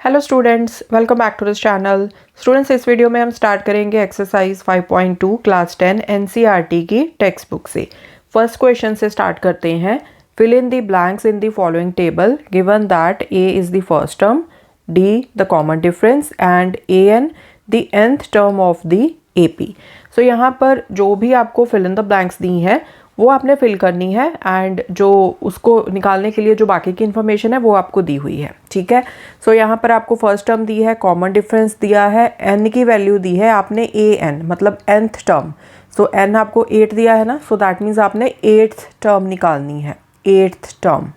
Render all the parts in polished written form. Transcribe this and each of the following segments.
Hello students, welcome back to this channel. Students, इस video में हम स्टार्ट करेंगे एक्सरसाइज 5.2 क्लास 10 एनसीईआरटी की टेक्स्ट बुक से। फर्स्ट क्वेश्चन से स्टार्ट करते हैं। Fill in the blanks in the following table given that a is the first term, d the common difference and a n the nth term of the AP. So यहाँ पर जो भी आपको fill in the blanks दी हैं वो आपने fill करनी है एंड जो उसको निकालने के लिए जो बाकी की इन्फॉर्मेशन है वो आपको दी हुई है। ठीक है। सो यहाँ पर आपको फर्स्ट टर्म दी है, कॉमन डिफरेंस दिया है, एन की वैल्यू दी है आपने ए एन मतलब nth टर्म। सो एन आपको 8 दिया है ना, सो दैट मीन्स आपने 8th टर्म निकालनी है, 8th टर्म।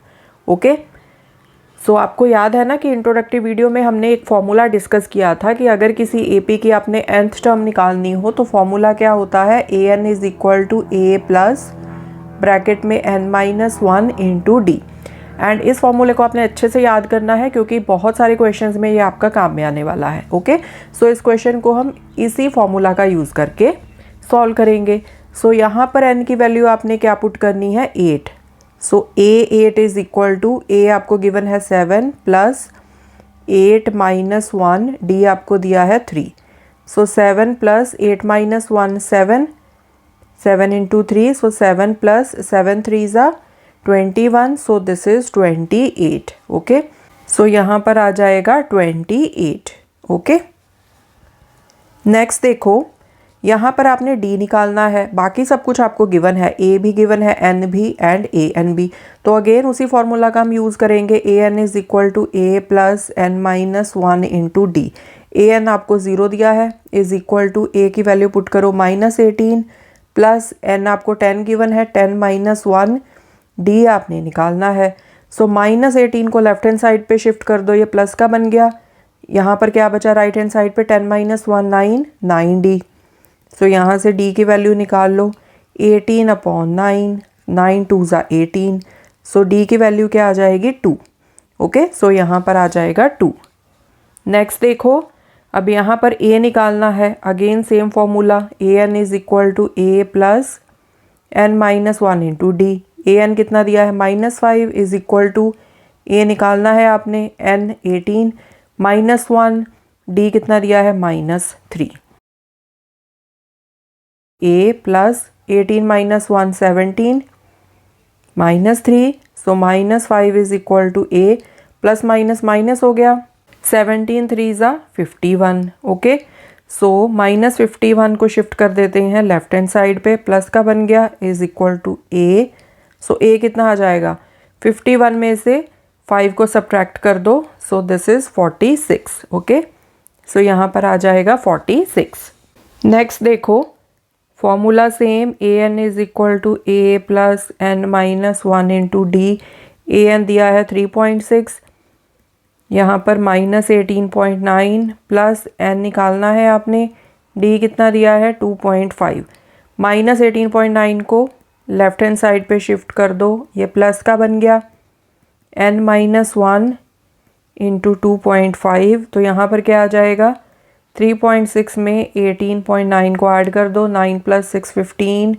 ओके। सो आपको याद है ना कि इंट्रोडक्टिव वीडियो में हमने एक फॉर्मूला डिस्कस किया था कि अगर किसी एपी की आपने nth टर्म निकालनी हो तो फॉर्मूला क्या होता है, a N is equal to A plus bracket में n-1 इंटू डी। एंड इस फॉर्मूले को आपने अच्छे से याद करना है क्योंकि बहुत सारे क्वेश्चंस में ये आपका काम में आने वाला है। ओके। सो इस क्वेश्चन को हम इसी फॉर्मूला का यूज़ करके सॉल्व करेंगे। सो यहाँ पर n की वैल्यू आपने क्या पुट करनी है, 8। So a8 is equal to a आपको गिवन है 7 प्लस 8 माइनस 1, डी आपको दिया है 3। सो 7 plus 8 minus 1 7 into 3, so 7 plus 7 3s are 21, so this is 28. okay, so यहाँ पर आ जाएगा 28. okay, नेक्स्ट देखो यहाँ पर आपने d निकालना है, बाकी सब कुछ आपको गिवन है, a भी गिवन है, n भी एंड a n भी। तो अगेन उसी फॉर्मूला का हम यूज़ करेंगे, a n is equal to a plus n minus 1 into D. A N आपको 0 दिया है, इज इक्वल टू a की वैल्यू पुट करो -18 प्लस n आपको 10 गिवन है, 10 माइनस 1, डी आपने निकालना है। सो -18 को लेफ्ट हैंड साइड पे शिफ्ट कर दो, ये प्लस का बन गया। यहाँ पर क्या बचा राइट हैंड साइड पे, 10 माइनस 1 9, 9d। सो यहाँ से d की वैल्यू निकाल लो, 18/9, 9 2s are 18। सो d की वैल्यू क्या आ जाएगी, 2। ओके। सो यहाँ पर आ जाएगा 2। नेक्स्ट देखो, अब यहाँ पर a निकालना है, again same formula, A N is equal to A plus n minus 1 into D. A N कितना दिया है, -5 इज इक्वल टू a निकालना है आपने n 18 माइनस 1, डी कितना दिया है -3। a plus 18 minus 1 17 -3, so -5 is equal to a plus minus minus हो गया, 17 3s are 51। ओके। सो -51 को शिफ्ट कर देते हैं लेफ्ट हैंड साइड पे, प्लस का बन गया is equal to a। So a कितना आ जाएगा, 51 में से 5 को सब्ट्रैक्ट कर दो, so this is 46। Okay. So यहाँ पर आ जाएगा 46। नेक्स्ट देखो, formula same, A N is equal to a plus n minus 1 into D. A N दिया है 3.6, यहाँ पर -18.9 प्लस n निकालना है आपने, d कितना दिया है 2.5। -18.9 को लेफ्ट हैंड साइड पे शिफ्ट कर दो, ये प्लस का बन गया, n माइनस 1 इंटू 2.5। तो यहाँ पर क्या आ जाएगा, 3.6 में 18.9 को ऐड कर दो, 9 plus 6 15,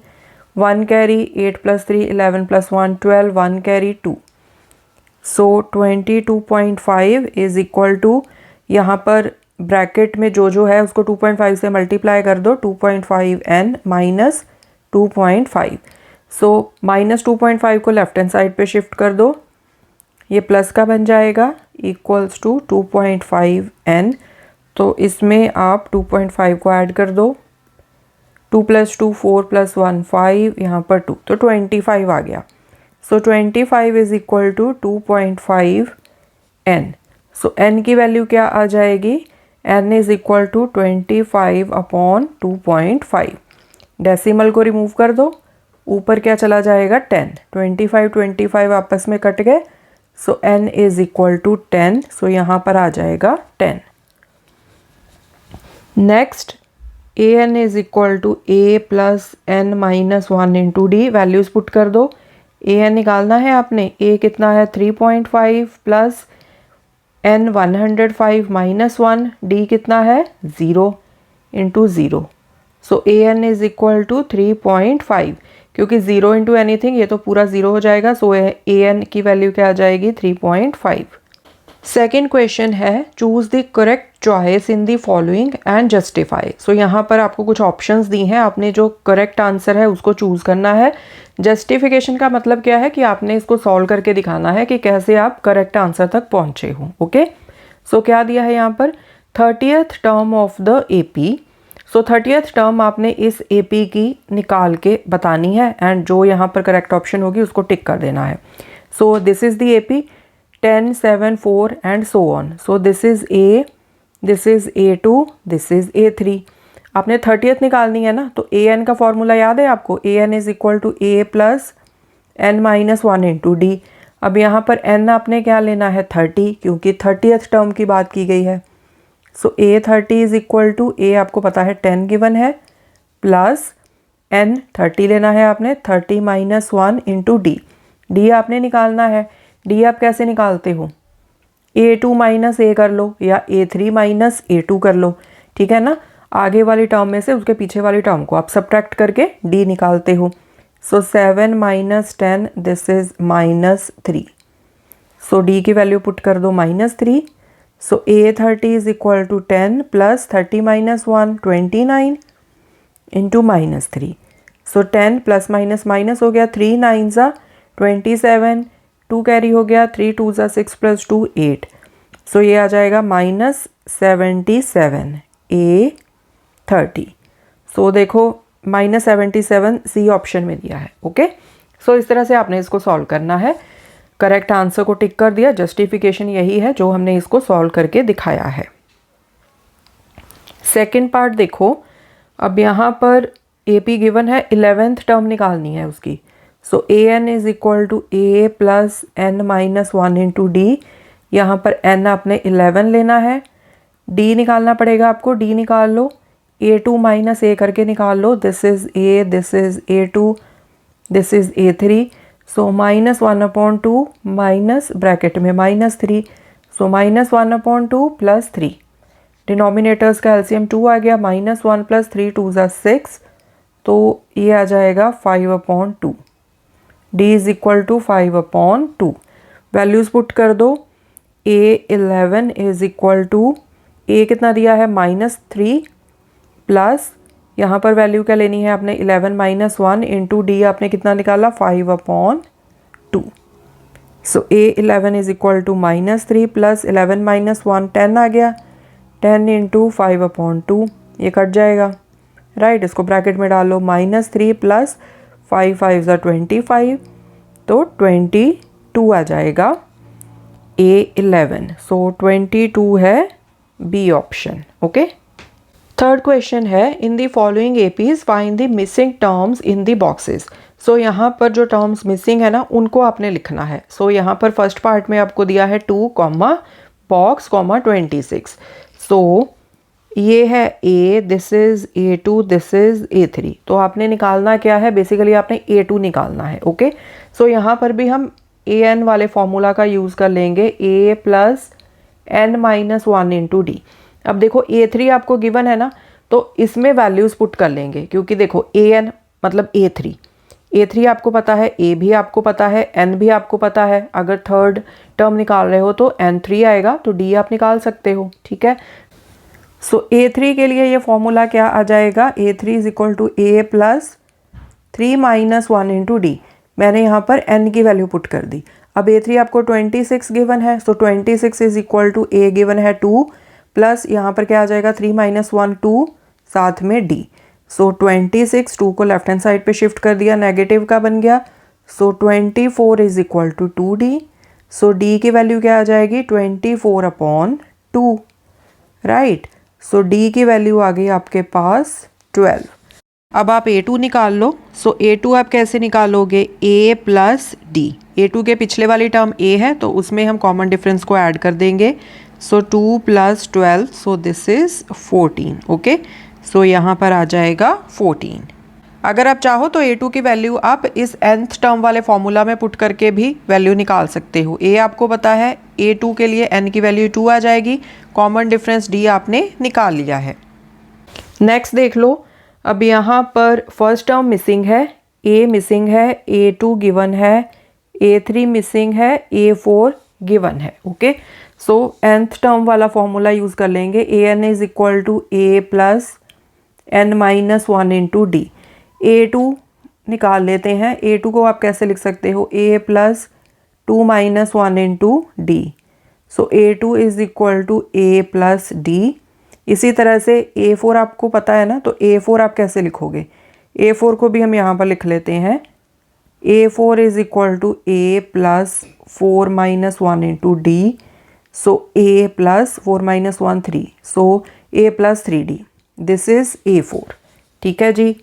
1 carry, 8 plus 3 11 plus 1 12, 1 carry 2। So 22.5 is equal to, यहाँ पर ब्रैकेट में जो है उसको 2.5 से मल्टीप्लाई कर दो, 2.5n माइनस 2.5। सो -2.5 को लेफ्ट हैंड साइड पे शिफ्ट कर दो, ये प्लस का बन जाएगा, इक्वल्स टू 2.5n। तो इसमें आप 2.5 को ऐड कर दो, 2 प्लस 2 4 प्लस 1 5, यहाँ पर 2, तो 25 आ गया। So 25 is equal to 2.5n। So n की वैल्यू क्या आ जाएगी, n is equal to 25/2.5। Decimal को रिमूव कर दो, ऊपर क्या चला जाएगा 10, 25 आपस में कट गए, so n is equal to 10। So यहाँ पर आ जाएगा 10। Next, A N is equal to a plus n minus 1 into D. Values put कर दो, ए एन निकालना है आपने, a कितना है 3.5 प्लस n 105 माइनस 1, डी कितना है 0 into 0। So A N is equal to 3.5, क्योंकि 0 इंटू एनीथिंग ये तो पूरा 0 हो जाएगा। सो ए एन की वैल्यू क्या आ जाएगी 3.5। सेकेंड क्वेश्चन है choose the correct choice in the following and justify. So यहाँ पर आपको कुछ ऑप्शंस दी हैं, आपने जो करेक्ट आंसर है उसको चूज करना है। जस्टिफिकेशन का मतलब क्या है कि आपने इसको सॉल्व करके दिखाना है कि कैसे आप करेक्ट आंसर तक पहुँचे हो। ओके, सो क्या दिया है यहाँ पर 30th term of the AP. So 30th term आपने इस एपी की निकाल के बतानी है एंड जो यहाँ पर करेक्ट ऑप्शन होगी उसको टिक कर देना है। सो this is the AP 10, 7, 4 and so on. So this is A, this is A2, this is A3. आपने 30th निकालनी है ना, तो AN का फॉर्मूला याद है आपको, AN is equal to A plus N minus 1 into D। अब यहाँ पर N आपने क्या लेना है 30, क्योंकि 30th टर्म की बात की गई है। So A30 is equal to A आपको पता है 10 गिवन है, प्लस N 30 लेना है आपने, 30 माइनस 1 इंटू D। D आपने निकालना है, डी आप कैसे निकालते हो, A2 माइनस A कर लो या A3 माइनस A2 कर लो, ठीक है ना। आगे वाली टर्म में से उसके पीछे वाली टर्म को आप सब्ट्रैक्ट करके D निकालते हो। So 7 minus 10 this is minus 3। So D की वैल्यू पुट कर दो minus 3। So A30 is equal to 10 plus 30 minus 1 29 into minus 3। So 10 plus minus minus हो गया, 3 9 ज़ा 27, 2 कैरी हो गया, 3 2 ज़ा 6 प्लस 2 8। सो ये आ जाएगा माइनस 77 A30। सो देखो माइनस 77 सी ऑप्शन में दिया है। ओके, सो इस तरह से आपने इसको सॉल्व करना है। करेक्ट आंसर को टिक कर दिया, जस्टिफिकेशन यही है जो हमने इसको सॉल्व करके दिखाया है। सेकेंड पार्ट देखो, अब यहाँ पर AP गिवन है, 11th टर्म निकालनी है उसकी। So AN is equal to A plus N minus 1 into D। यहाँ पर N आपने 11 लेना है, D निकालना पड़ेगा आपको, D निकाल लो, A2 माइनस A करके निकाल लो, this is A, this is A2, this is A3। So minus 1/2 minus bracket में minus 3। So minus 1/2 plus 3, denominators का एलसीएम 2 आ गया, माइनस 1 प्लस 3 2 ज़ा 6, तो ये आ जाएगा 5/2। D is equal to 5/2। Values put कर दो, A11 is equal to A कितना दिया है -3 प्लस यहाँ पर वैल्यू क्या लेनी है आपने 11 माइनस 1 इंटू D आपने कितना निकाला 5/2। So A11 is equal to -3 plus 11 minus 1 10 आ गया, 10 इंटू 5/2 ये कट जाएगा, राइट। इसको ब्रैकेट में डालो, -3 प्लस 5 5 ज़ा 25, तो 22 आ जाएगा A11। सो 22 है b option. Okay, third question है, in the following APs find the missing terms in the boxes. So यहाँ पर जो टर्म्स मिसिंग है ना उनको आपने लिखना है। सो यहाँ पर फर्स्ट पार्ट में आपको दिया है 2 कॉमा बॉक्स कॉमा 26। सो ये है A, this is A2, this is A3। तो आपने निकालना क्या है, बेसिकली आपने A2 निकालना है। ओके, सो यहाँ पर भी हम AN वाले फॉर्मूला का यूज़ कर लेंगे, A plus N minus 1 into D। अब देखो A3 आपको गिवन है ना, तो इसमें वैल्यूज़ पुट कर लेंगे, क्योंकि देखो AN मतलब A3 आपको पता है, A भी आपको पता है, N भी आपको पता है। अगर थर्ड टर्म निकाल रहे हो तो N3 आएगा, तो D आप निकाल सकते हो, ठीक है। सो A3 के लिए ये फॉर्मूला क्या आ जाएगा, A3 is equal to A plus 3 minus 1 into D। मैंने यहाँ पर N की वैल्यू पुट कर दी। अब A3 आपको 26 गिवन है, so 26 is equal to A given है 2 प्लस यहाँ पर क्या आ जाएगा 3 माइनस 1 2, साथ में D। सो 26 2 को लेफ्ट हैंड साइड पे शिफ्ट कर दिया, नेगेटिव का बन गया। So 24 is equal to 2D। So D की वैल्यू क्या आ जाएगी 24/2, राइट। सो D की वैल्यू आ गई आपके पास 12। अब आप A2 निकाल लो। सो A2 आप कैसे निकालोगे, A प्लस D। A2 के पिछले वाली टर्म A है, तो उसमें हम कॉमन डिफरेंस को ऐड कर देंगे। So 2 plus 12, so this is 14। Okay, so यहाँ पर आ जाएगा 14। अगर आप चाहो तो A2 की वैल्यू आप इस nth टर्म वाले फॉर्मूला में पुट करके भी वैल्यू निकाल सकते हो। A आपको पता है, A2 के लिए n की वैल्यू 2 आ जाएगी, कॉमन डिफरेंस D आपने निकाल लिया है। नेक्स्ट देख लो, अब यहाँ पर फर्स्ट टर्म मिसिंग है, A मिसिंग है, A2 गिवन है, A3 मिसिंग है, A4 गिवन है। ओके, सो nth टर्म वाला फॉर्मूला यूज़ कर लेंगे, an is equal to a plus n minus 1 into D. a2 निकाल लेते हैं, a2 को आप कैसे लिख सकते हो, a plus 2 minus 1 into D. So a2 is equal to a plus D. इसी तरह से a4 आपको पता है ना, तो a4 आप कैसे लिखोगे, a4 को भी हम यहाँ पर लिख लेते हैं, a4 is equal to a plus 4 minus 1 into D. So a plus 4 minus 1 3, so a plus 3d, this is a4। ठीक है जी।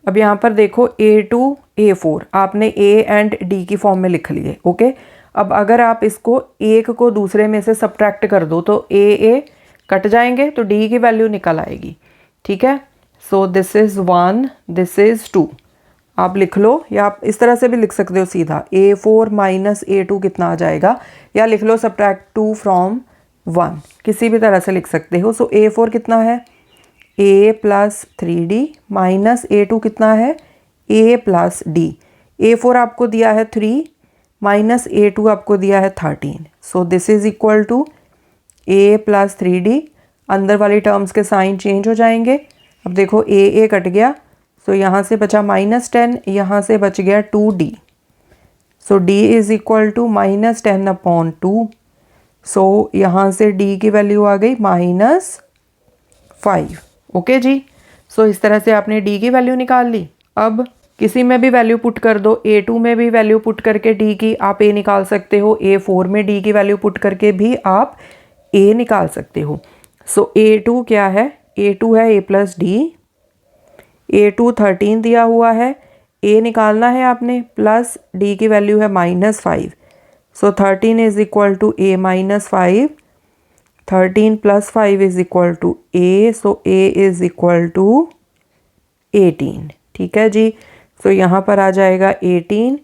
अब यहाँ पर देखो a2 a4 आपने a एंड d की फॉर्म में लिख लिए। ओके, अब अगर आप इसको एक को दूसरे में से सब्ट्रैक्ट कर दो तो a कट जाएंगे तो d की वैल्यू निकल आएगी। ठीक है, सो दिस इज 1, दिस इज 2, आप लिख लो, या आप इस तरह से भी लिख सकते हो सीधा, a4 माइनस a2 कितना आ जाएगा, या लिख लो सब्ट्रैक्ट 2 फ्रॉम 1, किसी भी तरह से लिख सकते हो। सो a4 कितना है, a plus 3d minus a2 कितना है, a प्लस d। a4 आपको दिया है 3 माइनस a2 आपको दिया है 13, so this is equal to a plus 3d। अंदर वाली टर्म्स के साइन चेंज हो जाएंगे। अब देखो a कट गया, सो यहाँ से बचा -10, यहाँ से बच गया 2d। So d is equal to -10 upon 2। So यहाँ से d की वैल्यू आ गई -5। ओके जी, सो इस तरह से आपने d की वैल्यू निकाल ली। अब किसी में भी वैल्यू पुट कर दो, a2 में भी वैल्यू पुट करके d की आप a निकाल सकते हो, a4 में d की वैल्यू पुट करके भी आप a निकाल सकते हो। सो a2 क्या है, a2 है a प्लस डी, a2 13 दिया हुआ है, a निकालना है आपने, प्लस d की वैल्यू है -5। So 13 is equal to a minus 5, 13 plus 5 is equal to a, so a is equal to 18। ठीक है जी, सो यहाँ पर आ जाएगा 18।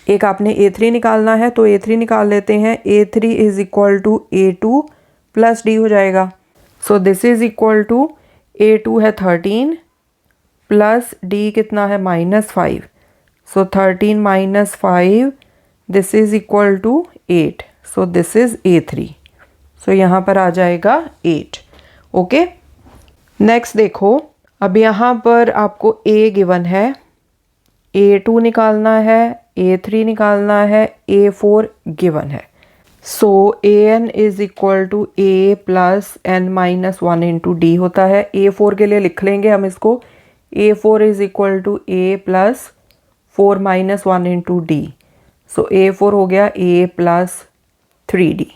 एक आपने a3 निकालना है तो a3 निकाल लेते हैं, a3 is equal to a2 plus d हो जाएगा। So this is equal to a2 है 13 प्लस d कितना है -5, so 13 minus 5, this is equal to 8, so this is a3। So यहाँ पर आ जाएगा 8। ओके, नेक्स्ट देखो, अब यहाँ पर आपको a गिवन है, a2 निकालना है, a3 निकालना है, a4 गिवन है। So an is equal to a plus n minus 1 into D होता है। a4 के लिए लिख लेंगे हम इसको, a4 is equal to a plus 4 minus 1 into D. So a4 हो गया a प्लस 3d।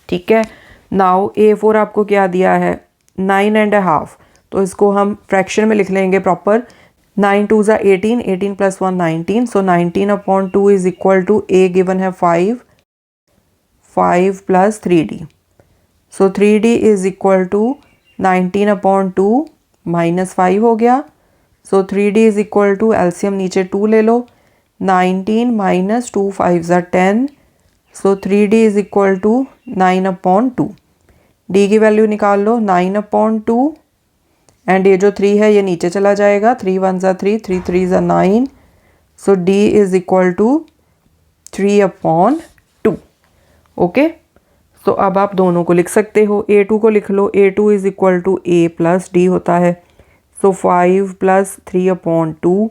ठीक है, नाउ a4 आपको क्या दिया है, 9.5, तो इसको हम फ्रैक्शन में लिख लेंगे प्रॉपर। 9 2 ज़ा 18, 18 plus 1 19, so 19 upon 2 is equal to a given है 5, 5 plus 3d। So 3d is equal to 19 upon 2 -5 हो गया। So 3d is equal to, LCM नीचे 2 ले लो, 19 माइनस 2 5 ज़ा 10, so 3d is equal to 9 upon 2। d की value निकाल लो, 9 upon 2, and ये जो 3 है ये नीचे चला जाएगा, 3 1 ज़ा 3, 3 3 ज़ा 9, so d is equal to 3 upon 2। Okay, तो अब आप दोनों को लिख सकते हो, a2 को लिख लो, a2 is equal to a plus D होता है। सो 5 प्लस 3 अपॉन 2,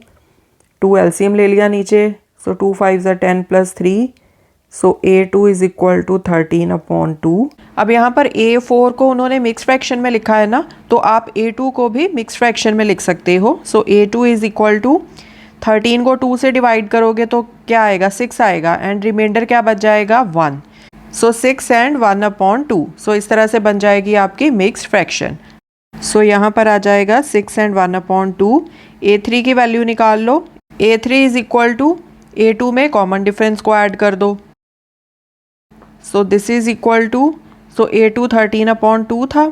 2 एलसीएम ले लिया नीचे, सो 2 5 ज़ा 10 plus 3, so a2 is equal to 13 upon 2। अब यहाँ पर a4 को उन्होंने मिक्स फ्रैक्शन में लिखा है ना, तो आप a2 को भी मिक्स फ्रैक्शन में लिख सकते हो। सो a2 इज इक्वल टू 13 को 2 से डिवाइड करोगे तो क्या आएगा, 6 आएगा, एंड रिमाइंडर क्या बच जाएगा, 1। सो 6 एंड 1 अपॉन 2, सो इस तरह से बन जाएगी आपकी मिक्स फ्रैक्शन। सो यहाँ पर आ जाएगा 6 एंड 1 अपॉन 2। a3 की वैल्यू निकाल लो, a3 is equal to a2 में कॉमन डिफरेंस को ऐड कर दो, so this is equal to, so a2 13 upon 2 था,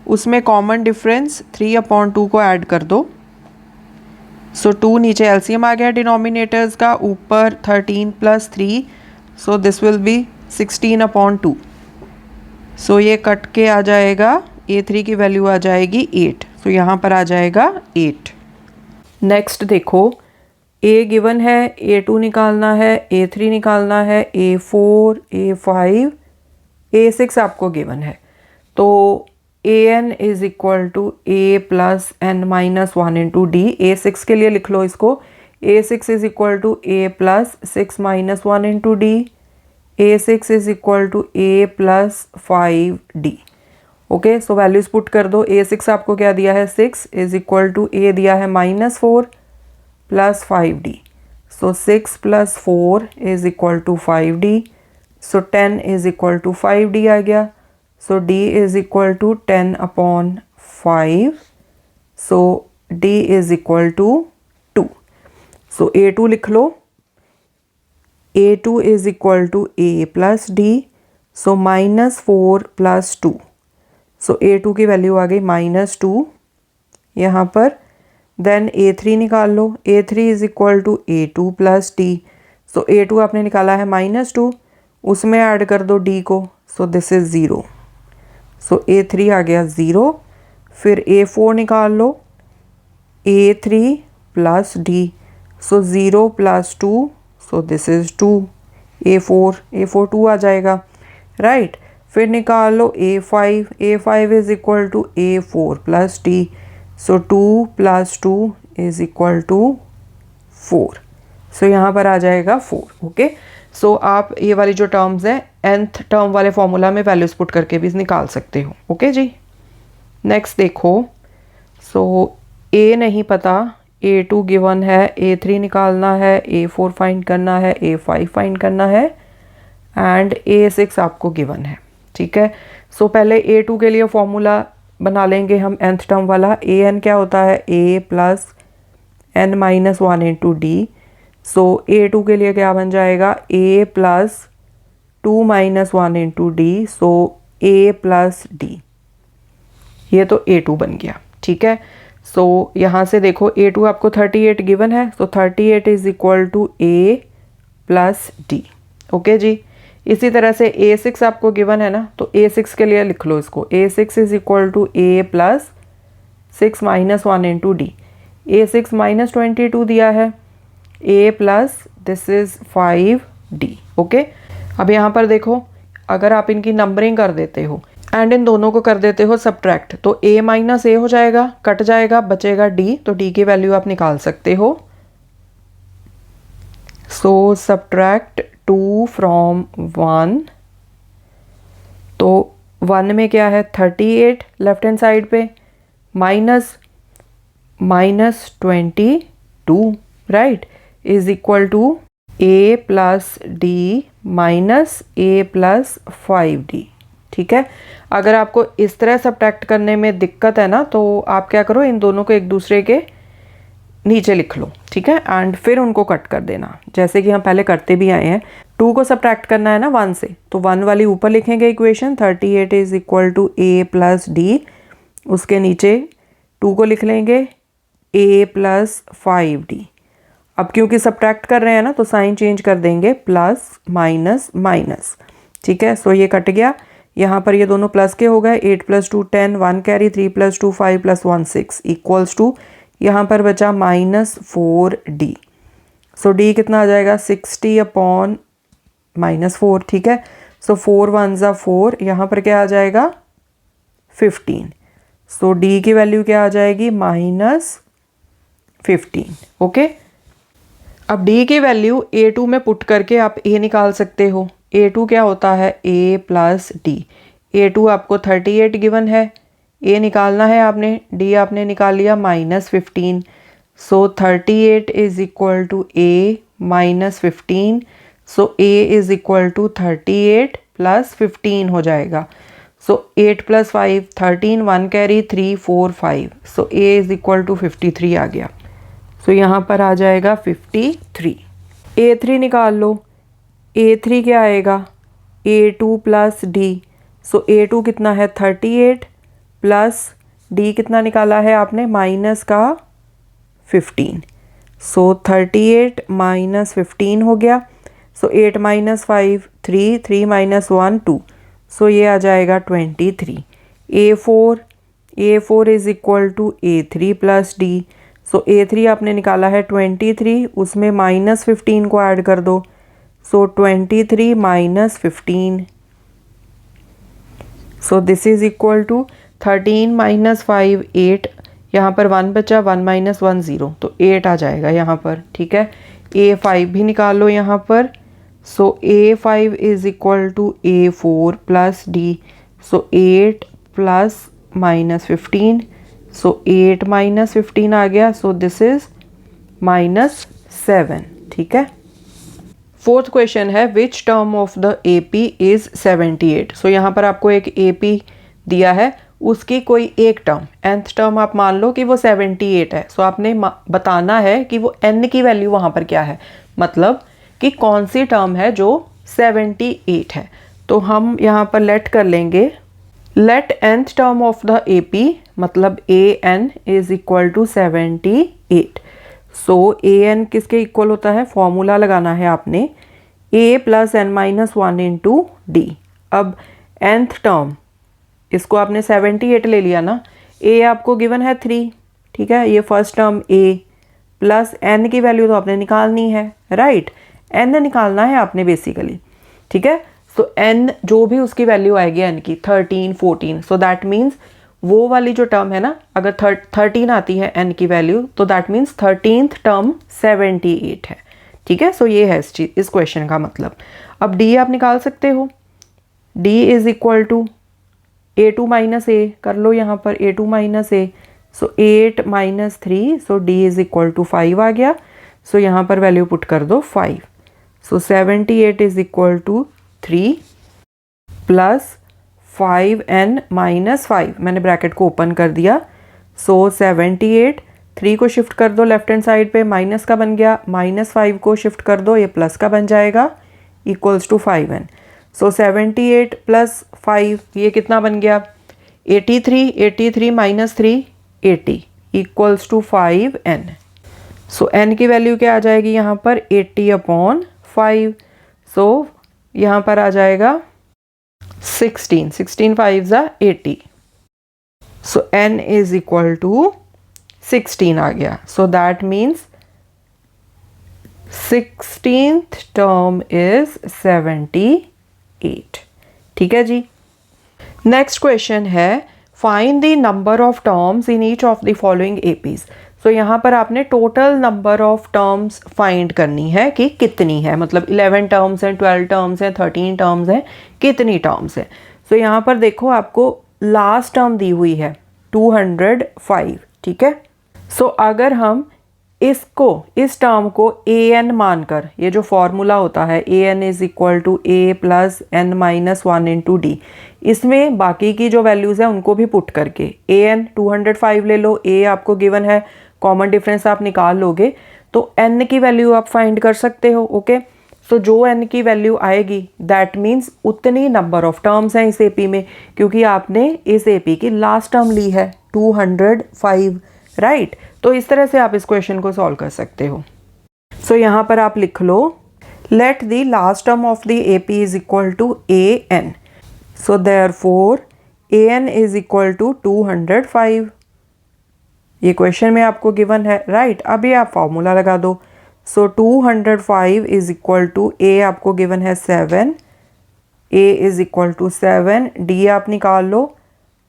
उसमें कॉमन डिफरेंस 3 अपॉन 2 को ऐड कर दो। सो 2 नीचे एलसीएम आ गया डिनोमिनेटर्स का, ऊपर 13 plus 3, so this will be 16 upon 2। सो ये कट के आ जाएगा, a3 की वैल्यू आ जाएगी 8, सो यहाँ पर आ जाएगा 8। नेक्स्ट देखो, a गिवन है, a2 निकालना है, a3 निकालना है, a4, a5, A6 आपको गिवन है, तो an is equal to a plus N minus 1 into D. A6 के लिए लिख लो इसको, A6 is equal to a plus 6 minus 1 into D. A6 is equal to a plus 5d। Okay, so values put कर दो। A6 आपको क्या दिया है, 6 इज इक्वल टू a दिया है -4 plus 5d। So 6 plus 4 is equal to 5d। So 10 is equal to 5d आ गया। So d is equal to 10 upon 5। So d is equal to 2। So A2 लिख लो, A2 is equal to a plus d। So -4 plus 2। So A2 की value आ गई -2 यहाँ पर। Then A3 निकाल लो, A3 is equal to A2 plus D. So A2 आपने निकाला है -2, उसमें ऐड कर दो d को, सो दिस इज 0। सो A3 आ गया 0। फिर A4 निकाल लो, A3 plus d। So 0 plus 2, so this is 2। A4 2 आ जाएगा, राइट। फिर निकाल लो A5 is equal to A4 plus d। So 2 plus 2 is equal to 4। So यहाँ पर आ जाएगा 4। ओके, सो आप ये वाली जो टर्म्स हैं nth टर्म वाले फॉर्मूला में वैल्यूज पुट करके भी निकाल सकते हो। ओके जी, नेक्स्ट देखो। सो A नहीं पता, A2 गिवन है, A3 निकालना है, A4 फाइंड करना है, A5 फाइंड करना है एंड A6 आपको गिवन है। ठीक है, सो पहले A2 के लिए फॉर्मूला बना लेंगे हम nth टर्म वाला। an क्या होता है, a plus N minus 1 into D. So A2 के लिए क्या बन जाएगा, a plus 2 minus 1 into D. So a plus D, ये तो A2 बन गया। ठीक है, सो यहाँ से देखो A2 आपको 38 गिवन है, so 38 is equal to a plus d. Okay जी, इसी तरह से A6 आपको गिवन है ना, तो A6 के लिए लिख लो इसको, A6 is equal to a plus 6 minus 1 into D. A6 -22 दिया है, a plus this is 5d। Okay, अब यहाँ पर देखो, अगर आप इनकी नंबरिंग कर देते हो एंड इन दोनों को कर देते हो सब्ट्रैक्ट, तो a माइनस a हो जाएगा, कट जाएगा, बचेगा d। तो d की वैल्यू आप निकाल सकते हो। सो सब्ट्रैक्ट 2 फ्रॉम 1, तो 1 में क्या है 38 लेफ्ट हैंड साइड पे, minus -22 right, is equal to a plus D minus a plus 5d। ठीक है, अगर आपको इस तरह सब्ट्रैक्ट करने में दिक्कत है ना, तो आप क्या करो, इन दोनों को एक दूसरे के नीचे लिख लो। ठीक है, एंड फिर उनको कट कर देना, जैसे कि हम पहले करते भी आए हैं। 2 को सब्ट्रैक्ट करना है ना 1 से, तो 1 वाली ऊपर लिखेंगे equation, 38 is equal to a plus D. उसके नीचे 2 को लिख लेंगे a प्लस 5d। अब क्योंकि सब्ट्रैक्ट कर रहे हैं ना, तो साइन चेंज कर देंगे, प्लस माइनस माइनस। ठीक है, सो ये कट गया, यहाँ पर ये दोनों प्लस के हो गए, 8 plus 2 10, 1 carry, 3 plus 2 5 plus 1 6 equals to, यहाँ पर बचा -4d। सो d कितना आ जाएगा, 60 अपॉन -4। ठीक है, सो 4 1 ज़ा 4, यहाँ पर क्या आ जाएगा 15। सो d की वैल्यू क्या आ जाएगी, -15। ओके, अब d की वैल्यू A2 में पुट करके आप a निकाल सकते हो। A2 क्या होता है, a प्लस डी। A2 आपको 38 गिवन है, a निकालना है आपने, d आपने निकाल लिया -15। So 38 is equal to a minus 15। So a is equal to 38 plus 15 हो जाएगा। So 8 plus 5 13, 1 carry, 3 4 5। So a is equal to 53 आ गया। सो यहाँ पर आ जाएगा 53। A3 निकाल लो, A3 क्या आएगा, A2 plus D. So A2 कितना है 38 प्लस d कितना निकाला है आपने, माइनस का 15। सो 38 माइनस 15 हो गया। So 8 minus 5 3, 3 minus 1 2। सो ये आ जाएगा 23। A4 is equal to A3 plus D. So A3 आपने निकाला है 23, उसमें -15 को ऐड कर दो। So 23 minus 15 so this is equal to 13 minus 5 8, यहाँ पर 1 बचा, 1 माइनस 1 0, तो 8 आ जाएगा यहाँ पर। ठीक है, A5 भी निकालो यहाँ पर। So A5 is equal to A4 plus D, so 8 plus minus 15, so 8 minus 15 आ गया, सो दिस इज़ -7। ठीक है, फोर्थ क्वेश्चन है विच term of the AP is 78। सो यहाँ पर आपको एक AP दिया है, उसकी कोई एक टर्म, nth टर्म आप मान लो कि वो 78 है। सो आपने बताना है कि वो n की वैल्यू वहाँ पर क्या है, मतलब कि कौन सी टर्म है जो 78 है। तो हम यहाँ पर लेट कर लेंगे, let nth term of the AP, मतलब an is equal to 78। So an किसके इक्वल होता है, फॉर्मूला लगाना है आपने, a plus n minus 1 into D. अब nth टर्म, इसको आपने 78 ले लिया ना, a आपको गिवन है 3, ठीक है, ये first term a plus n की वैल्यू तो आपने निकालनी है, राइट, n निकालना है आपने बेसिकली। ठीक है, सो n जो भी उसकी वैल्यू आएगी n की 13 14, सो दैट मीन्स वो वाली जो टर्म है ना, अगर 13 आती है n की वैल्यू तो दैट मीन्स 13th टर्म 78 है। ठीक है, सो ये है इस क्वेश्चन का मतलब। अब d आप निकाल सकते हो, d is equal to a2 minus a, कर लो यहाँ पर a2 minus a, so 8 minus 3, so d is equal to 5 आ गया। सो यहाँ पर वैल्यू पुट कर दो 5, so 78 is equal to 3 plus 5n minus 5, मैंने ब्रैकेट को ओपन कर दिया। सो 78, 3 को शिफ्ट कर दो लेफ्ट हैंड साइड पे, माइनस का बन गया, माइनस 5 को शिफ्ट कर दो, ये प्लस का बन जाएगा, equals to 5n। So 78 plus 5, ये कितना बन गया, 83, 83 minus 3 80, equals to 5n। So n की वैल्यू क्या आ जाएगी यहाँ पर, 80/5। सो यहाँ पर आ जाएगा 16, 16 5s are 80, so n is equal to 16 आ गया। so that means 16th term is 78। ठीक है जी, नेक्स्ट क्वेश्चन है find the number of terms in each of the following APs। सो यहाँ पर आपने total number of terms find करनी है कि कितनी है, मतलब 11 टर्म्स हैं, 12 टर्म्स हैं, 13 टर्म्स हैं, कितनी टर्म्स हैं। सो यहाँ पर देखो आपको लास्ट टर्म दी हुई है 205। ठीक है, सो अगर हम इसको, इस टर्म को an मानकर, ये जो फॉर्मूला होता है an is equal to a plus n minus 1 into D, इसमें बाकी की जो वैल्यूज़ हैं उनको भी पुट करके an 205 ले लो, a आपको गिवन है, कॉमन डिफरेंस आप निकाल लोगे तो n की वैल्यू आप फाइंड कर सकते हो। ओके, सो जो n की वैल्यू आएगी दैट मीन्स उतनी नंबर ऑफ टर्म्स हैं इस AP में, क्योंकि आपने इस AP की लास्ट टर्म ली है 205, राइट। तो इस तरह से आप इस क्वेश्चन को सॉल्व कर सकते हो। सो यहाँ पर आप लिख लो let the last term of the AP is equal to an, so therefore an is equal to 205। ये क्वेश्चन में आपको गिवन है, राइट। अभी आप फॉर्मूला लगा दो। So 205 is equal to a आपको गिवन है 7, a is equal to 7, d आप निकाल लो,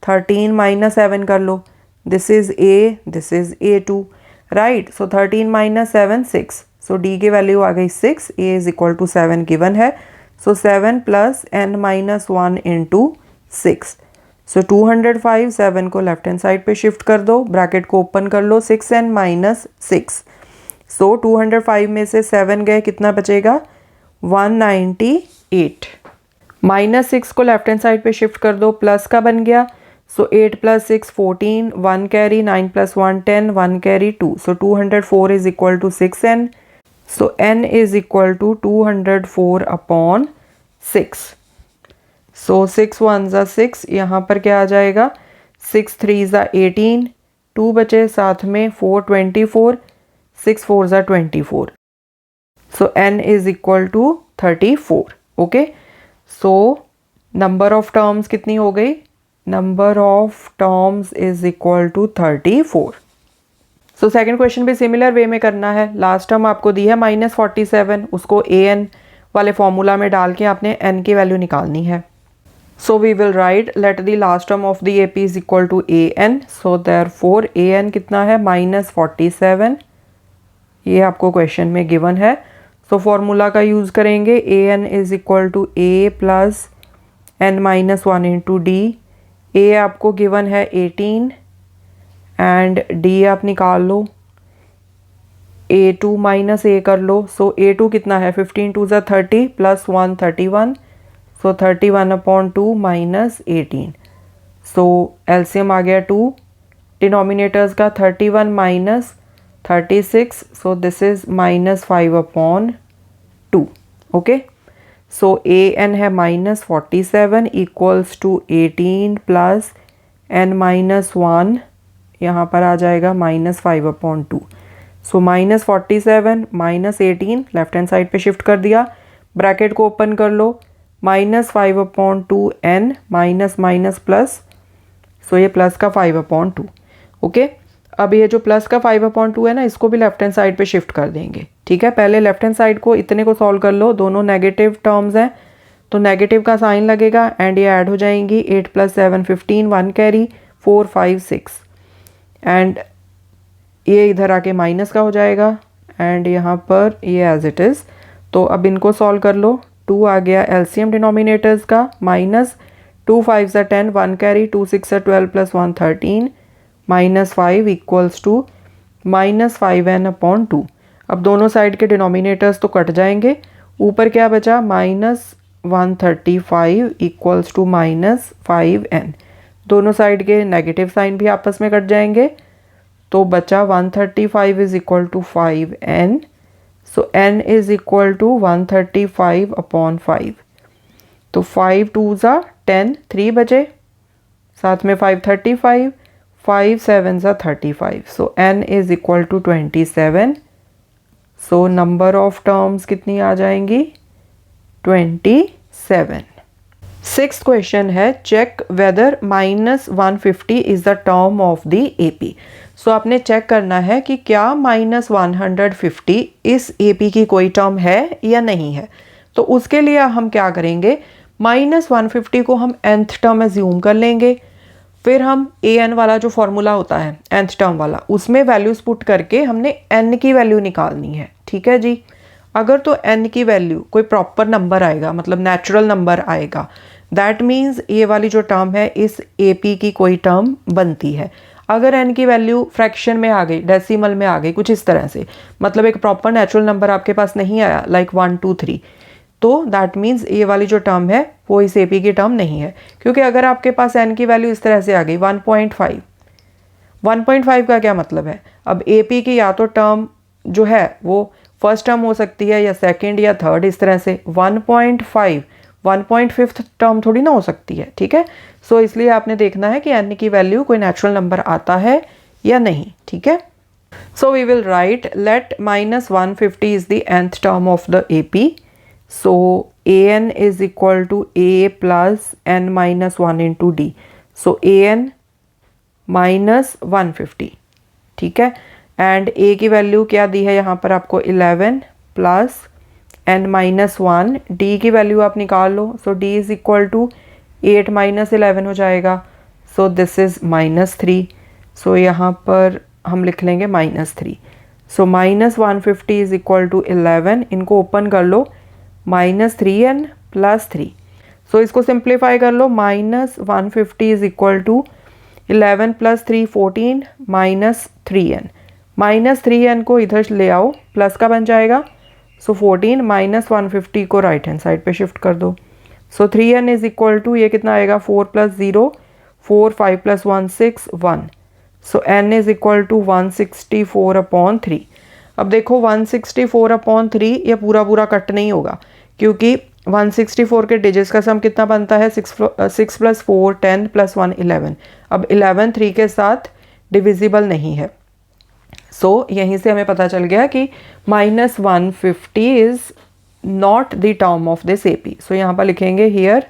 13 माइनस 7 कर लो, this is a, this is a2, right. So 13 minus 7 6, so d की वैल्यू आ गई 6, a is equal to 7 given है। So 7 plus n minus 1 into 6, so 205, 7 को लेफ्ट हैंड साइड पे शिफ्ट कर दो, ब्रैकेट को ओपन कर लो, 6n माइनस 6, सो 205 में से 7 गए, कितना बचेगा 198, माइनस 6 को लेफ्ट हैंड साइड पे शिफ्ट कर दो, प्लस का बन गया। So 8 plus 6 14, 1 carry, 9 plus 1 10, 1 carry 2, so 204 is equal to 6n। So n is equal to 204/6। सो 6 1 ज़ा 6, यहाँ पर क्या आ जाएगा, 6 3 ज़ा 18, 2 बचे साथ में 4 24, 6 4 ज़ा 24, so n is equal to 34। Okay, so number of terms कितनी हो गई, number of terms is equal to 34। So second question भी सिमिलर वे में करना है। लास्ट टर्म आपको दी है -47, उसको an वाले फॉर्मूला में डाल के आपने n की वैल्यू निकालनी है। So we will write let the last term of the AP is equal to AN. So therefore AN कितना है -47, ये आपको क्वेश्चन में गिवन है. सो फॉर्मूला का यूज़ करेंगे. AN is equal to A plus n-1 into D. A आपको given है 18 एंड D आप निकाल लो. A2 माइनस A कर लो. सो A2 कितना है 15 2 30 प्लस 1 31. सो 31/2 माइनस 18. सो एलसीएम आ गया 2. डिनोमिनेटर्स का 31 minus 36. So this is -5/2. Okay. So AN है -47 इक्वल्स टू 18 प्लस n-1, यहाँ पर आ जाएगा -5/2. सो -47 -18 लेफ्ट हैंड साइड पे शिफ्ट कर दिया. ब्रैकेट को ओपन कर लो. -5/2 n माइनस माइनस प्लस. सो ये प्लस का 5/2. ओके. अब ये जो प्लस का 5/2 है ना, इसको भी लेफ्ट हैंड साइड पे शिफ्ट कर देंगे. ठीक है. पहले लेफ्ट हैंड साइड को इतने को सॉल्व कर लो. दोनों नेगेटिव टर्म्स हैं तो नेगेटिव का साइन लगेगा एंड ये ऐड हो जाएंगी. 8 + 7 15, 1 कैरी, 4 5 6 एंड ये इधर आके माइनस का हो जाएगा एंड यहाँ पर ये एज इट इज़. तो अब इनको सॉल्व कर लो. 2 आ गया एलसीएम डिनोमिनेटर्स का minus 2 5 * 10, 1 carry, 2 6 * 12 plus 1 13 -5 equals to -5n/2. अब दोनों साइड के डिनोमिनेटर्स तो कट जाएंगे. ऊपर क्या बचा -135 इक्वल्स टू -5n. दोनों साइड के नेगेटिव साइन भी आपस में कट जाएंगे तो बचा 135 is equal to 5n. So n is equal to 135/5. तो 5 2 * 10, 3 बचे, साथ में 5 35, 5 7 * 35. So n is equal to 27. So number of terms कितनी आ जाएंगी 27. सिक्स्थ क्वेश्चन है check whether -150 is the term of the AP. So आपने चेक करना है कि क्या -150 इस एपी की कोई टर्म है या नहीं है. तो उसके लिए हम क्या करेंगे, -150 को हम nth टर्म एज्यूम कर लेंगे. फिर हम an वाला जो फॉर्मूला होता है nth टर्म वाला, उसमें वैल्यूज पुट करके हमने n की वैल्यू निकालनी है. ठीक है जी. अगर तो n की वैल्यू कोई प्रॉपर नंबर आएगा, मतलब नेचुरल नंबर आएगा, दैट मीन्स ये वाली जो टर्म है इस AP की कोई टर्म बनती है. अगर n की वैल्यू फ्रैक्शन में आ गई, डेसिमल में आ गई, कुछ इस तरह से, मतलब एक प्रॉपर नेचुरल नंबर आपके पास नहीं आया लाइक 1 2 3, तो दैट मीन्स ये वाली जो टर्म है वो इस AP की टर्म नहीं है. क्योंकि अगर आपके पास n की वैल्यू इस तरह से आ गई 1.5, 1.5 का क्या मतलब है, अब AP की या तो टर्म जो है वो फर्स्ट टर्म हो सकती है या सेकंड या थर्ड, इस तरह से 1.5 1.5 टर्म थोड़ी ना हो सकती है. ठीक है. सो इसलिए आपने देखना है कि n की वैल्यू कोई नेचुरल नंबर आता है या नहीं. ठीक है. So we will write let -150 is the nth term of the AP. So an is equal to a plus n-1 into d. So an -150. ठीक है. एंड a की वैल्यू क्या दी है यहाँ पर आपको 11 प्लस n-1, d की वैल्यू आप निकाल लो. सो d इज इक्वल टू 8 - 11 हो जाएगा. So this is -3. सो यहाँ पर हम लिख लेंगे -3. सो -150 इज इक्वल टू 11. इनको ओपन कर लो. -3n plus 3. सो इसको सिंप्लीफाई कर लो. -150 is equal to 11 plus 3 14 -3n. -3n को इधर ले आओ, प्लस का बन जाएगा. सो 14 -150 को राइट हैंड साइड पे शिफ्ट कर दो. सो 3n इज इक्वल टू ये कितना आएगा 4 + 0 4 5 + 1 6 1. So n is equal to 164/3. अब देखो 164/3 ये पूरा पूरा कट नहीं होगा क्योंकि 164 के डिजिट्स का सम कितना बनता है 6 + 4 10 + 1 11. अब 11 3 के साथ डिविजिबल नहीं है. सो यहीं से हमें पता चल गया कि -150 is not the term of this AP. So यहाँ पर लिखेंगे here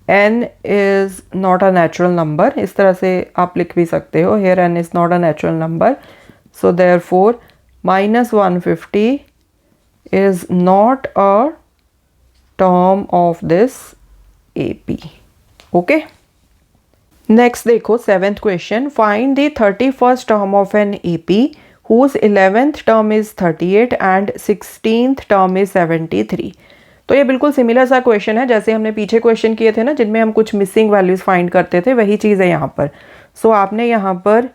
n is not a natural number. इस तरह से आप लिख भी सकते हो, here n is not a natural number. So therefore -150 is not a term of this AP। Okay, next देखो 7th क्वेश्चन, find the 31st term of an AP whose 11th term is 38 and 16th term is 73। तो ये बिल्कुल similar सा question है जैसे हमने पीछे क्वेश्चन किए थे ना, जिनमें हम कुछ मिसिंग वैल्यूज फाइंड करते थे, वही चीज़ है यहाँ पर। सो आपने यहाँ पर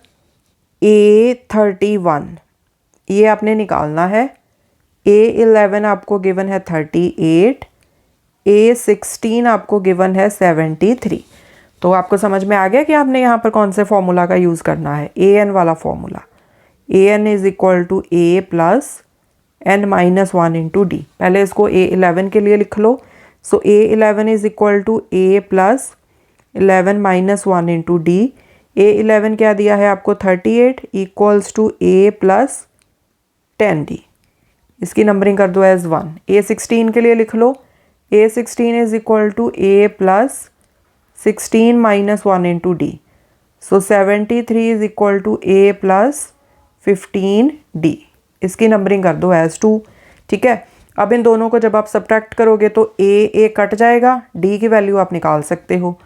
A31 ये आपने निकालना है, A11 आपको गिवन है 38, A16 आपको गिवन है 73। तो आपको समझ में आ गया कि आपने यहाँ पर कौन से फॉर्मूला का यूज़ करना है, AN वाला फॉर्मूला। AN is equal to A plus N minus 1 into D. पहले इसको A11 के लिए लिख लो। So A11 is equal to A plus 11 minus 1 into D. A11 क्या दिया है आपको 38 equals to A plus 10D। इसकी नंबरिंग कर दो एज 1। A16 के लिए लिख लो, A16 is equal to A plus 16 minus 1 into D. So 73 is equal to A plus 15D। इसकी नंबरिंग कर दो एज 2। ठीक है, अब इन दोनों को जब आप सब्ट्रैक्ट करोगे तो A कट जाएगा, D की वैल्यू आप निकाल सकते हो।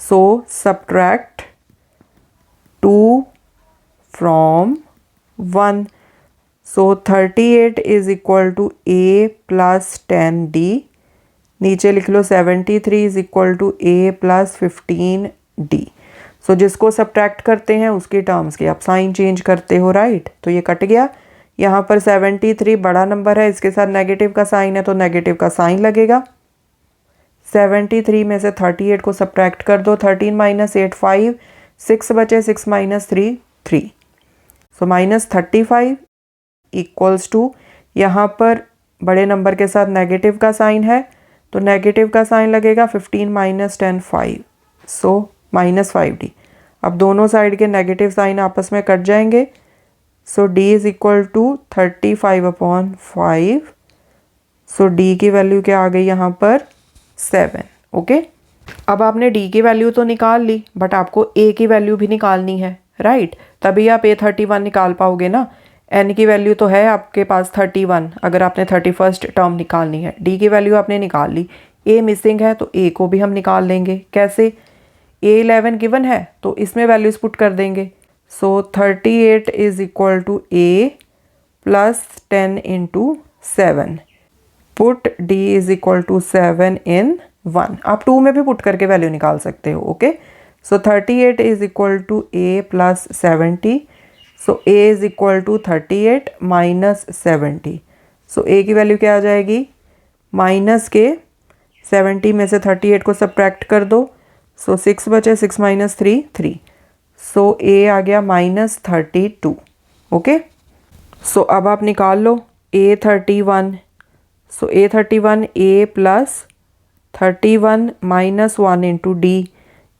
So subtract 2 from 1। So 38 is equal to A plus 10D। नीचे लिख लो 73 is equal to A plus 15D। So जिसको सब्ट्रैक्ट करते हैं उसके टर्म्स के आप साइन चेंज करते हो, राइट। तो ये कट गया। यहाँ पर 73 बड़ा नंबर है, इसके साथ नेगेटिव का साइन है तो नेगेटिव का साइन लगेगा। 73 में से 38 को सब्ट्रैक्ट कर दो, 13 माइनस 8 5, 6 बचे, 6 minus 3 3। So minus 35 equals to, यहाँ पर बड़े नंबर के साथ नेगेटिव का साइन है तो नेगेटिव का साइन लगेगा। 15 माइनस 10 5, सो माइनस 5D। अब दोनों साइड के नेगेटिव साइन आपस में कट जाएंगे। So D is equal to 35/5। So D की वैल्यू क्या आ गई यहाँ पर 7। ओके, अब आपने D की वैल्यू तो निकाल ली, बट आपको A की वैल्यू भी निकालनी है, राइट। तभी आप A31 निकाल पाओगे ना। N की वैल्यू तो है आपके पास 31, अगर आपने 31st टर्म निकालनी है। D की वैल्यू आपने निकाल ली, A मिसिंग है तो A को भी हम निकाल लेंगे। कैसे, A11 गिवन है तो इसमें वैल्यूज पुट कर देंगे। So 38 is equal to A plus 10 into 7। Put D is equal to 7 in 1। आप 2 में भी पुट करके वैल्यू निकाल सकते हो। Okay, so 38 is equal to A plus 70। So A is equal to 38 minus 70। So A की वैल्यू क्या आ जाएगी, माइनस के 70 में से 38 को सब्ट्रैक्ट कर दो। सो 6 बचे, 6 माइनस 3 3। सो A आ गया माइनस 32। ओके, सो अब आप निकाल लो A31। So A31 A plus 31 minus 1 into D।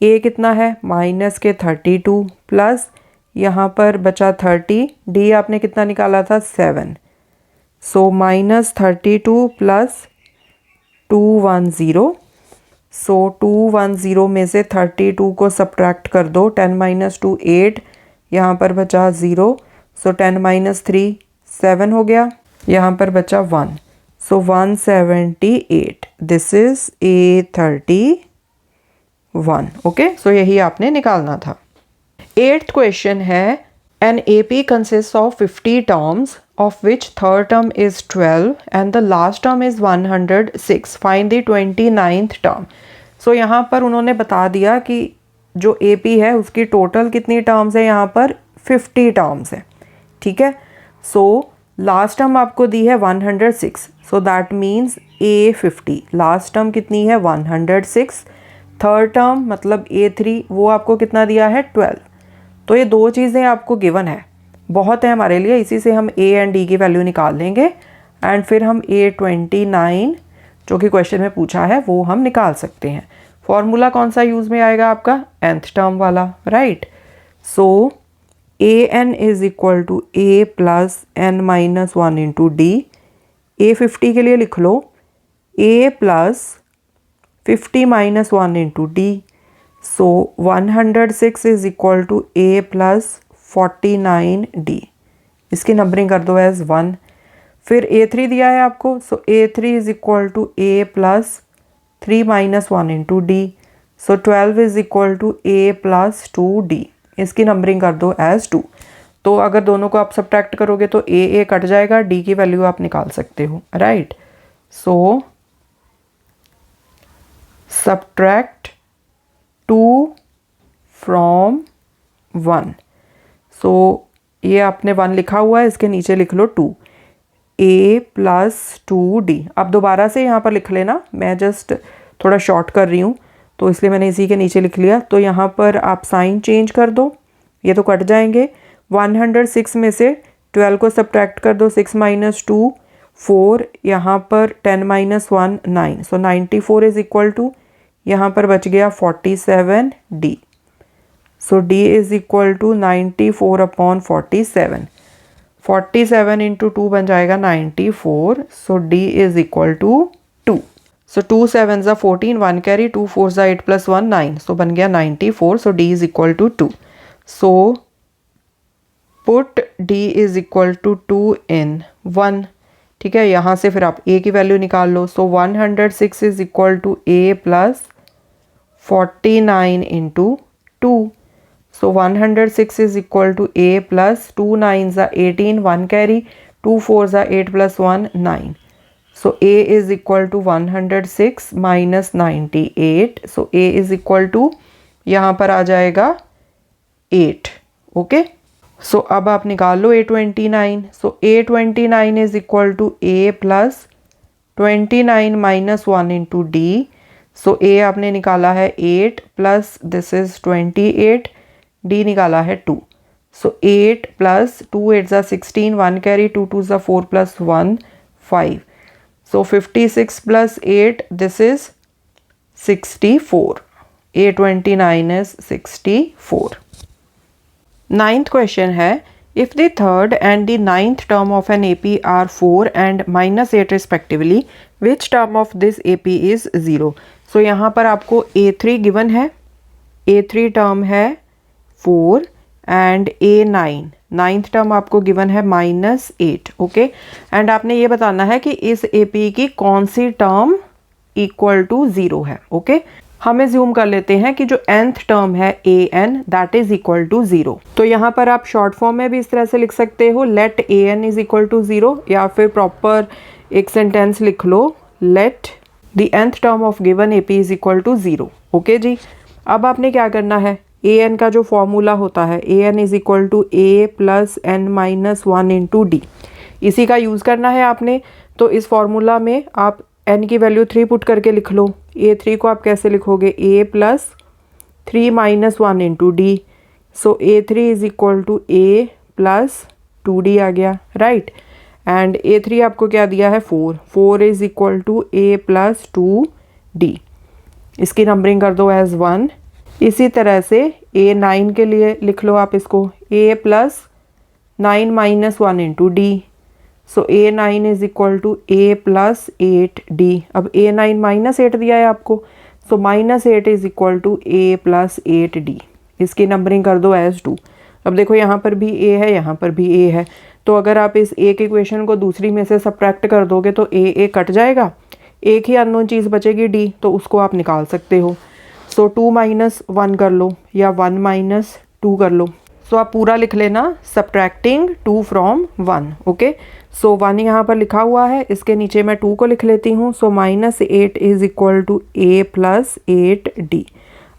A कितना है, माइनस के 32 प्लस यहाँ पर बचा 30। D आपने कितना निकाला था 7। So minus 32 plus 210। सो 210 में से 32 को सब्ट्रैक्ट कर दो। 10 माइनस 2 8, यहाँ पर बचा 0। सो 10 माइनस 3 7 हो गया, यहाँ पर बचा 1। सो 178। This is A31। ओके, सो यही आपने निकालना था। 8th क्वेश्चन है, N AP consists of 50 terms of which third term is 12 and the last term is 106. Find the 29th term. सो यहाँ पर उन्होंने बता दिया कि जो AP है उसकी टोटल कितनी टर्म्स है, यहाँ पर 50 टर्म्स है। ठीक है, सो लास्ट टर्म आपको दी है 106। So that means A50 last term कितनी है 106। थर्ड टर्म मतलब A3 वो आपको कितना दिया है 12। तो ये दो चीज़ें आपको गिवन है, बहुत है हमारे लिए, इसी से हम A एंड D की वैल्यू निकाल लेंगे एंड फिर हम A29 जो कि क्वेश्चन में पूछा है वो हम निकाल सकते हैं। फॉर्मूला कौन सा यूज़ में आएगा आपका, nth टर्म वाला, right. So AN is equal to A plus N minus 1 into D। A50 के लिए लिख लो A plus 50 minus 1 into D। So 106 is equal to A plus 49D। इसकी नंबरिंग कर दो एज 1। फिर A3 दिया है आपको, so A3 is equal to A plus 3 minus 1 into D. So 12 is equal to A plus 2d। इसकी numbering कर दो एज 2। तो अगर दोनों को आप सब्ट्रैक्ट करोगे तो ए कट जाएगा, डी की वैल्यू आप निकाल सकते हो, राइट। So subtract 2 from 1। सो ये आपने 1 लिखा हुआ है, इसके नीचे लिख लो 2, a प्लस 2d। अब दोबारा से यहाँ पर लिख लेना, मैं जस्ट थोड़ा शॉर्ट कर रही हूँ तो इसलिए मैंने इसी के नीचे लिख लिया। तो यहाँ पर आप साइन चेंज कर दो, ये तो कट जाएंगे। 106 में से 12 को सब्ट्रैक्ट कर दो, 6 माइनस 2 4, यहाँ पर 10 minus 1 9। So 94 is equal to, यहाँ पर बच गया 47d। So d is equal to 94 upon 47। 47 into 2 बन जाएगा 94। So d is equal to 2। So 2 7 ज़ा 14, 1 कैरी, 2 4 ज़ा 8 प्लस 1 9। सो बन गया 94। So d is equal to 2। So put d is equal to 2 in 1। ठीक है, यहाँ से फिर आप a की वैल्यू निकाल लो। So 106 is equal to a plus 49 into 2। So 106 is equal to a plus 2 9 ज़ा 18, 1 कैरी, 2 4 ज़ा 8 plus 1 9। So a is equal to 106 minus 98। So a is equal to यहाँ पर आ जाएगा 8। ओके, सो अब आप निकाल लो a29। So a29 is equal to a plus 29 minus 1 into D. So a आपने निकाला है 8 प्लस दिस इज 28, d निकाला है 2। सो 8 प्लस 2 8 ज़ा 16, 1 कैरी, 2 2 ज़ा 4 plus 1 5। So 56 plus 8 this is 64। a29 is 64। Ninth question है, if the third and the ninth term of an AP are 4 and -8 respectively, which term of this AP is 0। So यहाँ पर आपको A3 given है, A3 term है 4 and A9 ninth term आपको given है -8। Okay, and आपने ये बताना है कि इस AP की कौन सी टर्म इक्वल टू 0 है। ओके, हमें ज्यूम कर लेते हैं कि जो nth टर्म है an that is equal to 0। तो यहाँ पर आप शॉर्ट फॉर्म में भी इस तरह से लिख सकते हो, let an is equal to 0, या फिर प्रॉपर एक सेंटेंस लिख लो, let the nth term of given AP is equal to 0। Okay जी, अब आपने क्या करना है, an का जो फॉर्मूला होता है an is equal to a plus n minus 1 into D, इसी का यूज़ करना है आपने। तो इस फॉर्मूला में आप n की वैल्यू 3 पुट करके लिख लो। a3 को आप कैसे लिखोगे, a plus 3 minus 1 into D. So a3 is equal to a plus 2d आ गया, राइट। एंड a3 आपको क्या दिया है 4 is equal to a plus 2d। इसकी नंबरिंग कर दो एज 1। इसी तरह से a9 के लिए लिख लो आप इसको, a plus 9 minus 1 into D. So a9 is equal to a plus 8d। अब a9 माइनस 8 दिया है आपको, so -8 is equal to a plus 8d। इसकी नंबरिंग कर दो एज 2। अब देखो यहाँ पर भी a है, यहाँ पर भी a है, तो अगर आप इस एक इक्वेशन को दूसरी में से सब्ट्रैक्ट कर दोगे तो a कट जाएगा, एक ही अननोन चीज़ बचेगी d, तो उसको आप निकाल सकते हो। सो 2 माइनस 1 कर लो या 1 माइनस 2 कर लो। सो आप पूरा लिख लेना, सब्ट्रैक्टिंग 2 फ्रॉम 1। ओके, सो 1 यहाँ पर लिखा हुआ है, इसके नीचे मैं 2 को लिख लेती हूँ। So -8 is equal to a plus 8d।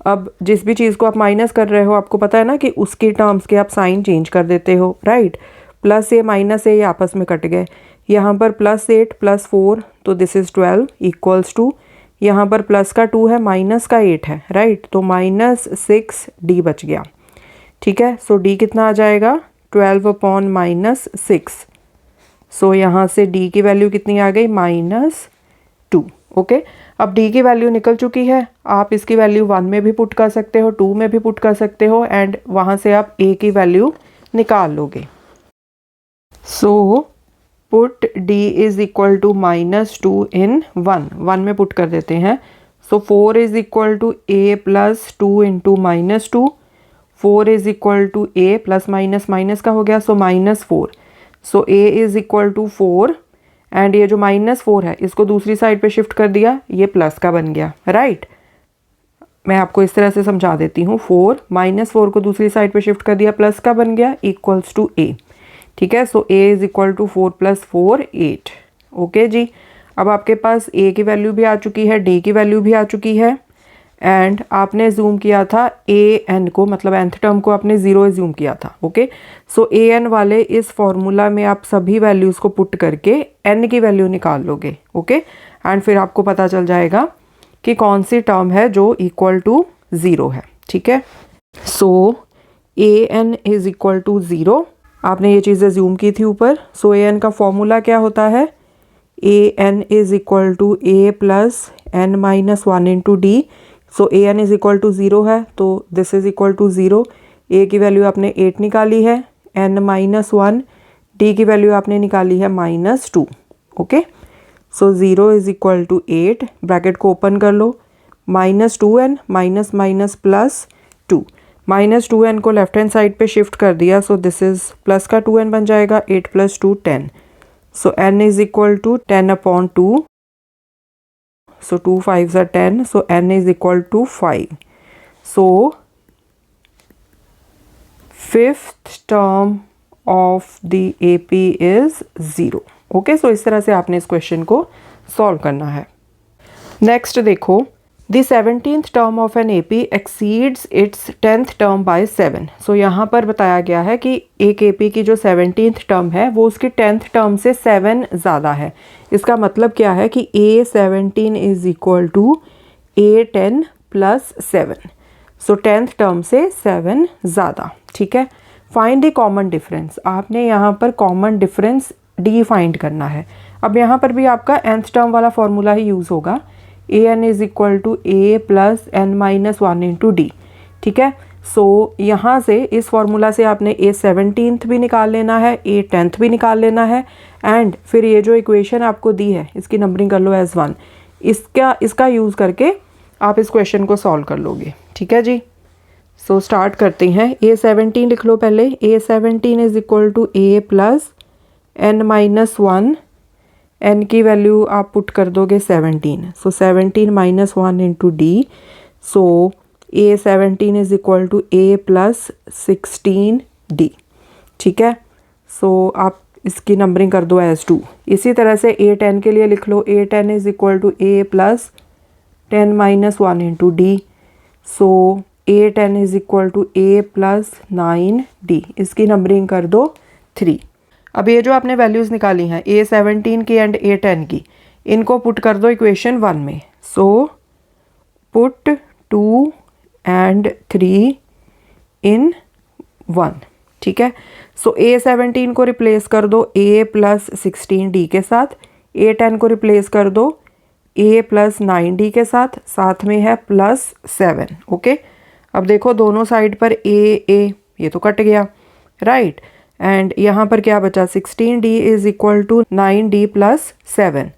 अब जिस भी चीज़ को आप माइनस कर रहे हो, आपको पता है ना कि उसकी टर्म्स के आप साइन चेंज कर देते हो, right. Plus a minus a ये आपस में कट गए, यहाँ पर +8 + 4, तो दिस इज़ 12 इक्वल्स टू, यहाँ पर प्लस का 2 है, माइनस का 8 है, राइट। तो -6d बच गया, ठीक है। सो d कितना आ जाएगा, 12 अपॉन -6। सो यहाँ से d की वैल्यू कितनी आ गई, -2। ओके, अब d की वैल्यू निकल चुकी है, आप इसकी वैल्यू 1 में भी पुट कर सकते हो, 2 में भी पुट कर सकते हो, एंड वहाँ से आप a की वैल्यू निकाल लोगे। So put d is equal to -2 in 1 में पुट कर देते हैं। So 4 is equal to a plus 2 into -2। 4 is equal to a plus minus का हो गया, so -4। So a is equal to 4 and ये जो -4 है इसको दूसरी साइड पे शिफ्ट कर दिया, ये प्लस का बन गया, राइट। मैं आपको इस तरह से समझा देती हूँ। 4 -4 को दूसरी साइड पे शिफ्ट कर दिया, प्लस का बन गया, इक्वल्स टू a। ठीक है, so a is equal to 4 + 4 8। Okay जी, अब आपके पास a की वैल्यू भी आ चुकी है, d की वैल्यू भी आ चुकी है, एंड आपने जूम किया था an को, मतलब nth टर्म को आपने 0 जूम किया था। ओके, सो an वाले इस फॉर्मूला में आप सभी वैल्यूज़ को पुट करके n की वैल्यू निकाल लोगे। ओके, एंड फिर आपको पता चल जाएगा कि कौन सी टर्म है जो इक्वल टू 0 है। ठीक है, so an is equal to 0। आपने ये चीज़ें ज्यूम की थी ऊपर। सो an का फॉर्मूला क्या होता है, an is equal to a plus n minus 1 into D. So an is equal to 0 है, तो this is equal to 0। a की वैल्यू आपने 8 निकाली है, n माइनस 1, d की वैल्यू आपने निकाली है -2। Okay, so 0 is equal to 8, bracket को ओपन कर लो, -2n minus minus plus 2, -2n को लेफ्ट हैंड साइड पे शिफ्ट कर दिया, सो दिस इज प्लस का 2n बन जाएगा, 8 + 2 10। So n is equal to 10/2, so 2 5s are 10, so n is equal to 5। So fifth term of the AP is 0। Okay, so इस तरह से आपने इस क्वेश्चन को सॉल्व करना है। नेक्स्ट देखो, the 17th term of an AP exceeds its 10th term by 7। So यहाँ पर बताया गया है कि एक AP की जो 17th टर्म है वो उसकी 10th टर्म से 7 ज़्यादा है। इसका मतलब क्या है कि A17 is equal to A10 + 7। So 10th term से 7 ज़्यादा। ठीक है, फाइंड द कॉमन डिफरेंस। आपने यहाँ पर कॉमन डिफरेंस डी फाइंड करना है। अब यहाँ पर भी आपका nth टर्म वाला फॉर्मूला ही यूज़ होगा, an is equal to a plus n minus 1 into D. ठीक है, सो यहाँ से इस फॉर्मूला से आपने A17th भी निकाल लेना है, A10th भी निकाल लेना है, एंड फिर ये जो इक्वेशन आपको दी है इसकी नंबरिंग कर लो एज 1। इसका यूज़ करके आप इस क्वेश्चन को सॉल्व कर लोगे। ठीक है जी, सो स्टार्ट करते हैं। A17 लिख लो पहले, A17 is equal to a plus n minus 1, n की वैल्यू आप पुट कर दोगे 17, so 17 minus 1 into D. So A17 is equal to a plus 16d। ठीक है, सो आप इसकी नंबरिंग कर दो एज 2। इसी तरह से A10 के लिए लिख लो, A10 is equal to a plus 10 minus 1 into D. So A10 is equal to a plus 9d। इसकी नंबरिंग कर दो 3। अब ये जो आपने वैल्यूज़ निकाली हैं A17 की एंड A10 की, इनको पुट कर दो इक्वेशन 1 में। सो पुट 2 एंड 3 इन 1। ठीक है, सो A17 को रिप्लेस कर दो a प्लस 16d के साथ, A10 को रिप्लेस कर दो a प्लस 9d के साथ, साथ में है प्लस 7। ओके, अब देखो दोनों साइड पर a ये तो कट गया, राइट, एंड यहाँ पर क्या बचा, 16d is equal to 9d plus 7।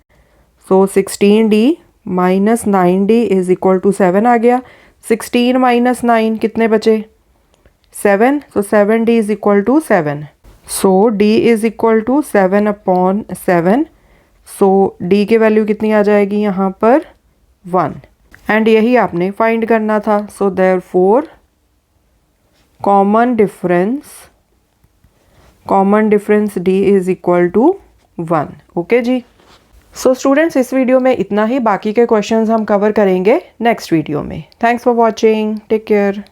So 16d minus 9d is equal to 7 आ गया। 16 माइनस 9 कितने बचे, 7, so 7d is equal to 7। So d is equal to 7/7। So d की वैल्यू कितनी आ जाएगी यहाँ पर 1, एंड यही आपने फाइंड करना था। So therefore common difference d is equal to 1। Okay जी, सो स्टूडेंट्स इस वीडियो में इतना ही, बाकी के क्वेश्चंस हम कवर करेंगे नेक्स्ट वीडियो में। Thanks for watching, take care.